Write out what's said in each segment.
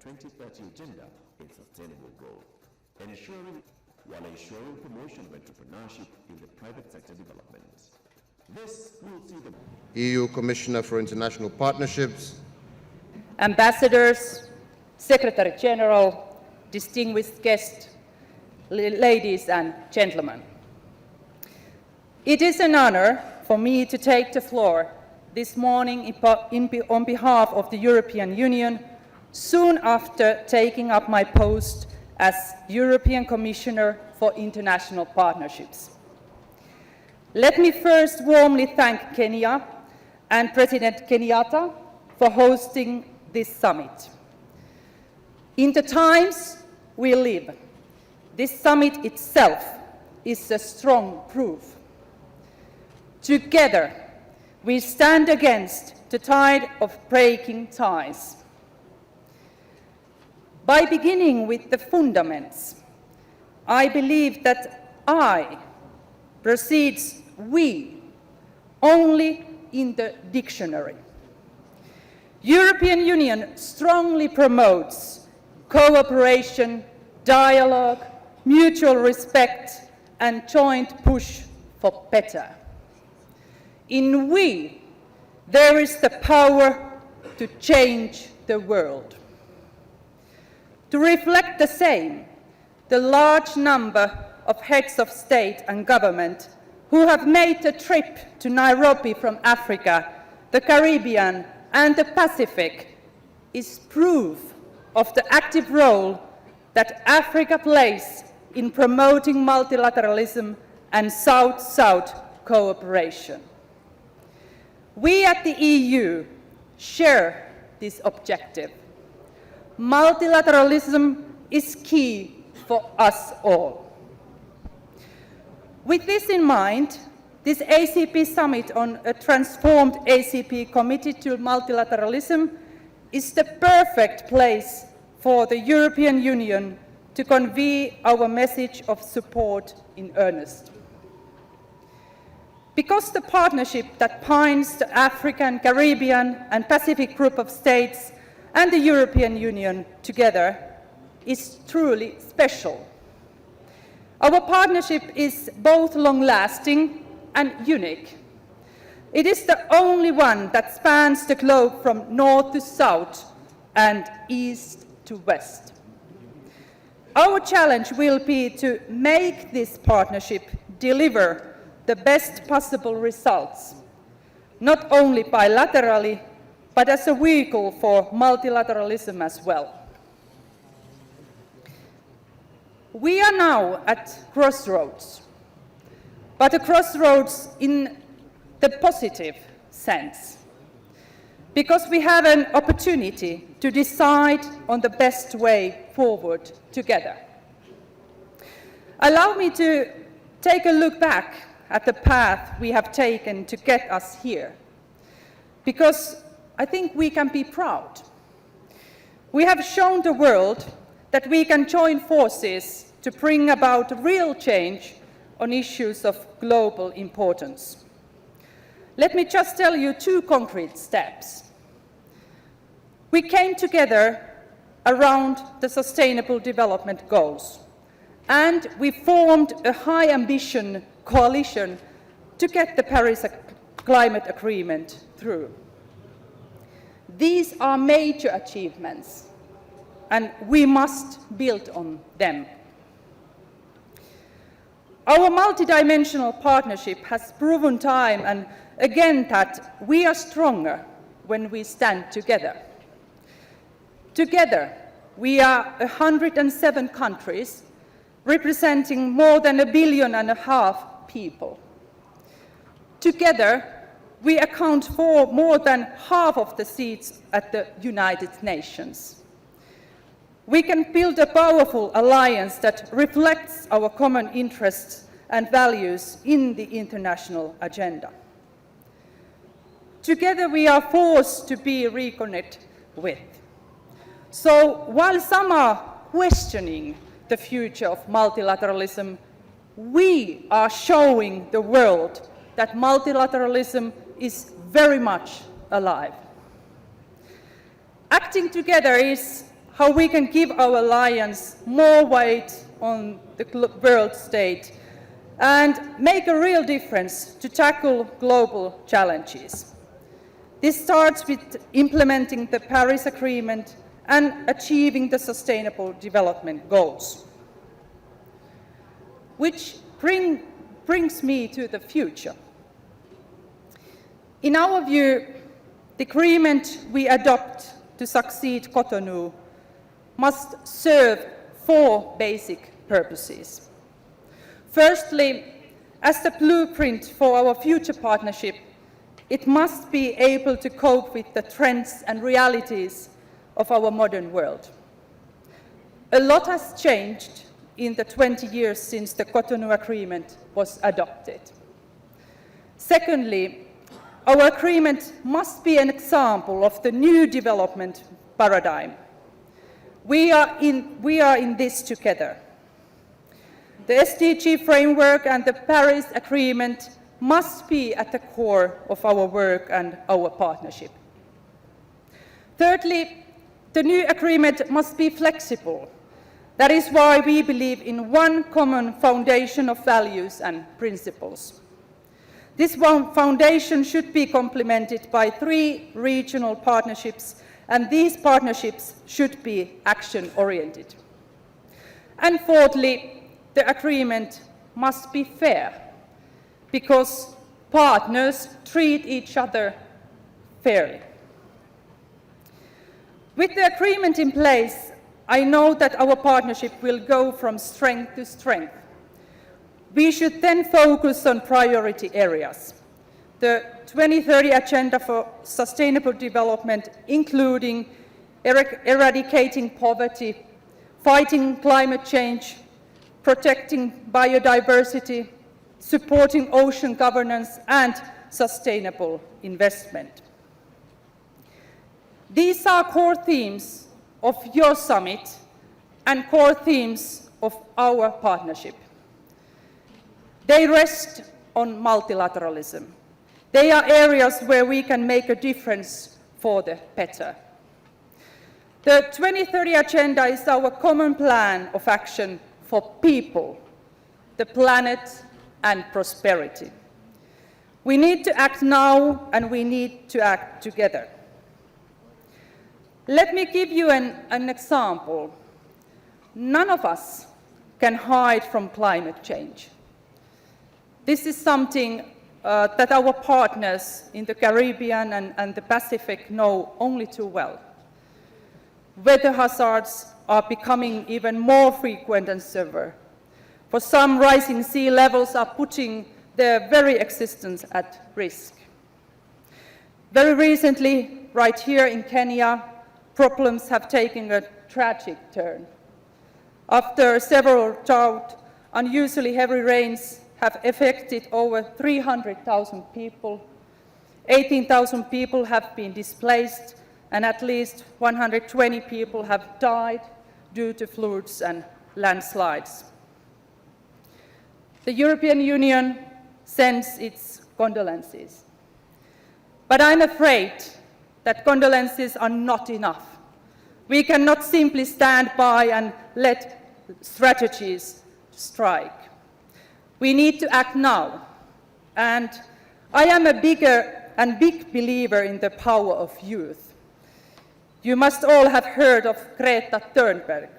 2030 agenda and sustainable growth, while ensuring promotion of entrepreneurship in the private sector development. This will see the EU Commissioner for International Partnerships, ambassadors, Secretary General, distinguished guests, ladies and gentlemen. It is an honor for me to take the floor this morning on behalf of the European Union, soon after taking up my post as European Commissioner for International Partnerships. Let me first warmly thank Kenya and President Kenyatta for hosting this summit. In the times we live, this summit itself is a strong proof. Together, we stand against the tide of breaking ties. By beginning with the fundamentals, I believe that I precedes we only in the dictionary. European Union strongly promotes cooperation, dialogue, mutual respect, and joint push for better. In we, there is the power to change the world. To reflect the same, the large number of heads of state and government who have made the trip to Nairobi from Africa, the Caribbean, and the Pacific is proof of the active role that Africa plays in promoting multilateralism and South-South cooperation. We at the EU share this objective. Multilateralism is key for us all. With this in mind, this ACP summit on a transformed ACP committed to multilateralism is the perfect place for the European Union to convey our message of support in earnest. Because the partnership that binds the African, Caribbean, and Pacific group of states and the European Union together is truly special. Our partnership is both long-lasting and unique. It is the only one that spans the globe from north to south and east to west. Our challenge will be to make this partnership deliver the best possible results, not only bilaterally, but as a vehicle for multilateralism as well. We are now at crossroads, but a crossroads in the positive sense, because we have an opportunity to decide on the best way forward together. Allow me to take a look back at the path we have taken to get us here, because I think we can be proud. We have shown the world that we can join forces to bring about real change on issues of global importance. Let me just tell you two concrete steps. We came together around the Sustainable Development Goals, and we formed a high ambition coalition to get the Paris Climate Agreement through. These are major achievements, and we must build on them. Our multidimensional partnership has proven time and again that we are stronger when we stand together. Together, we are 107 countries, representing more than 1.5 billion people. Together, we account for more than half of the seats at the United Nations. We can build a powerful alliance that reflects our common interests and values in the international agenda. Together, we are forced to be reckoned with. So, while some are questioning the future of multilateralism, we are showing the world that multilateralism is very much alive. Acting together is how we can give our alliance more weight on the world stage and make a real difference to tackle global challenges. This starts with implementing the Paris Agreement and achieving the Sustainable Development Goals. Which brings me to the future. In our view, the agreement we adopt to succeed Cotonou must serve 4 basic purposes. Firstly, as the blueprint for our future partnership, it must be able to cope with the trends and realities of our modern world. A lot has changed in the 20 years since the Cotonou Agreement was adopted. Secondly, our agreement must be an example of the new development paradigm. We are in this together. The SDG framework and the Paris Agreement must be at the core of our work and our partnership. Thirdly, the new agreement must be flexible. That is why we believe in one common foundation of values and principles. This one foundation should be complemented by 3 regional partnerships, and these partnerships should be action-oriented. And fourthly, the agreement must be fair, because partners treat each other fairly. With the agreement in place, I know that our partnership will go from strength to strength. We should then focus on priority areas. The 2030 Agenda for Sustainable Development, including eradicating poverty, fighting climate change, protecting biodiversity, supporting ocean governance, and sustainable investment. These are core themes of your summit and core themes of our partnership. They rest on multilateralism. They are areas where we can make a difference for the better. The 2030 Agenda is our common plan of action for people, the planet, and prosperity. We need to act now, and we need to act together. Let me give you an example. None of us can hide from climate change. This is something that our partners in the Caribbean and the Pacific know only too well. Weather hazards are becoming even more frequent and severe. For some, rising sea levels are putting their very existence at risk. Very recently, right here in Kenya, problems have taken a tragic turn. After several droughts, unusually heavy rains have affected over 300,000 people. 18,000 people have been displaced, and at least 120 people have died due to floods and landslides. The European Union sends its condolences. But I'm afraid that condolences are not enough. We cannot simply stand by and let strategies strike. We need to act now. And I am a big believer in the power of youth. You must all have heard of Greta Thunberg,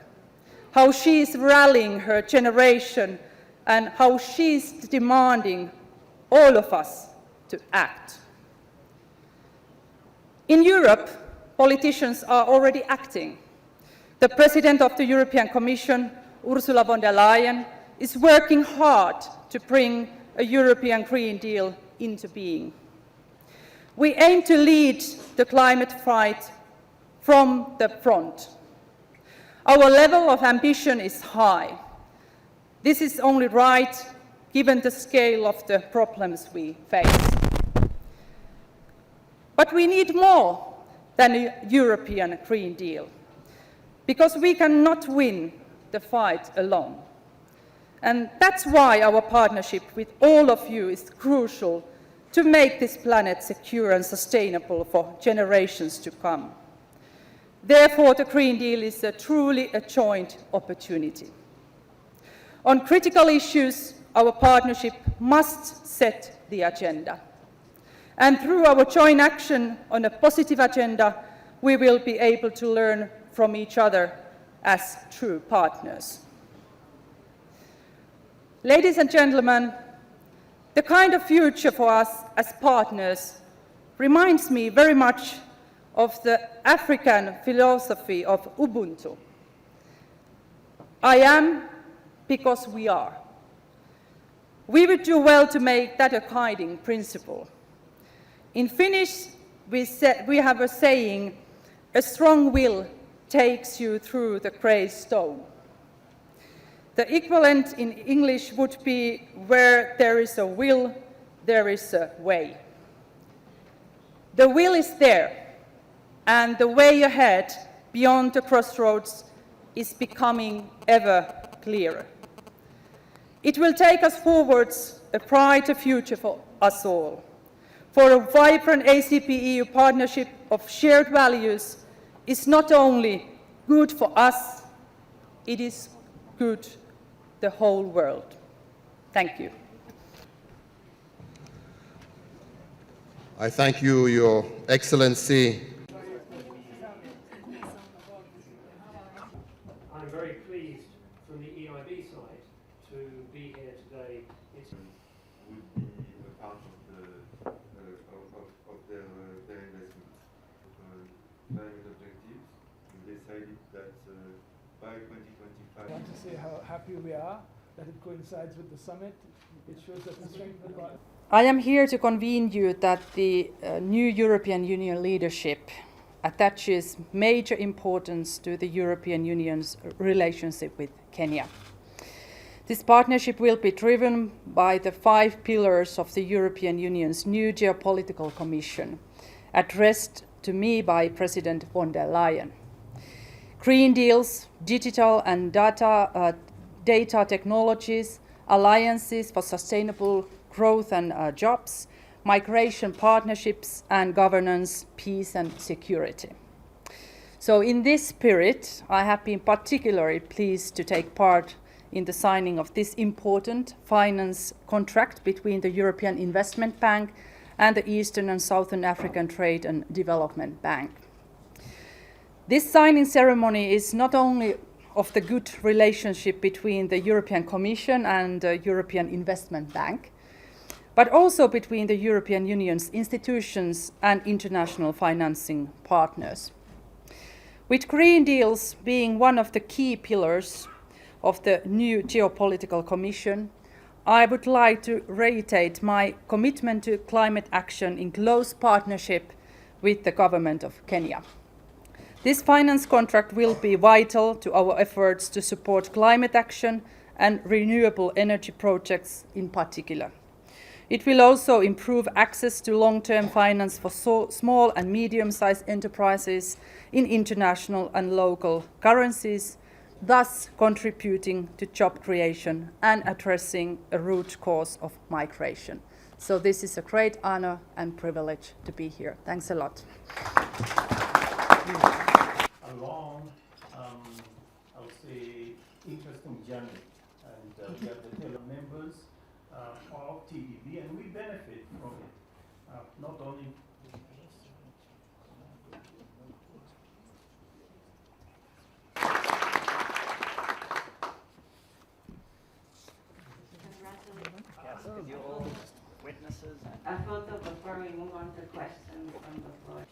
how she is rallying her generation and how she is demanding all of us to act. In Europe, politicians are already acting. The President of the European Commission, Ursula von der Leyen, is working hard to bring a European Green Deal into being. We aim to lead the climate fight from the front. Our level of ambition is high. This is only right given the scale of the problems we face. But we need more than a European Green Deal, because we cannot win the fight alone. And that's why our partnership with all of you is crucial to make this planet secure and sustainable for generations to come. Therefore, the Green Deal is truly a joint opportunity. On critical issues, our partnership must set the agenda. And through our joint action on a positive agenda, we will be able to learn from each other as true partners. Ladies and gentlemen, the kind of future for us as partners reminds me very much of the African philosophy of Ubuntu. I am because we are. We would do well to make that a guiding principle. In Finnish, we have a saying, a strong will takes you through the grey stone. The equivalent in English would be, where there is a will, there is a way. The will is there, and the way ahead, beyond the crossroads, is becoming ever clearer. It will take us forwards a brighter future for us all. For a vibrant ACP-EU partnership of shared values is not only good for us, it is good for the whole world. Thank you. I thank you, Your Excellency. I'm very pleased from the EIB side to be here today. It's would be a part of their investment. Climate objectives. We decided that by 2025. I want to say how happy we are that it coincides with the summit. It shows that the strength of the partnership. I am here to convene you that the new European Union leadership attaches major importance to the European Union's relationship with Kenya. This partnership will be driven by the 5 pillars of the European Union's new geopolitical commission, addressed to me by President von der Leyen. Green deals, digital and data technologies, alliances for sustainable growth and jobs, migration partnerships, and governance, peace and security. So in this spirit, I have been particularly pleased to take part in the signing of this important finance contract between the European Investment Bank and the Eastern and Southern African Trade and Development Bank. This signing ceremony is not only of the good relationship between the European Commission and the European Investment Bank, but also between the European Union's institutions and international financing partners. With Green deals being one of the key pillars of the new geopolitical commission, I would like to reiterate my commitment to climate action in close partnership with the government of Kenya. This finance contract will be vital to our efforts to support climate action and renewable energy projects in particular. It will also improve access to long-term finance for small and medium-sized enterprises in international and local currencies, thus contributing to job creation and addressing a root cause of migration. So this is a great honor and privilege to be here. Thanks a lot. a long, I would say, interesting journey. And we have the fellow members of TDB, and we benefit from it. Not only a photo before we move on to questions from the floor.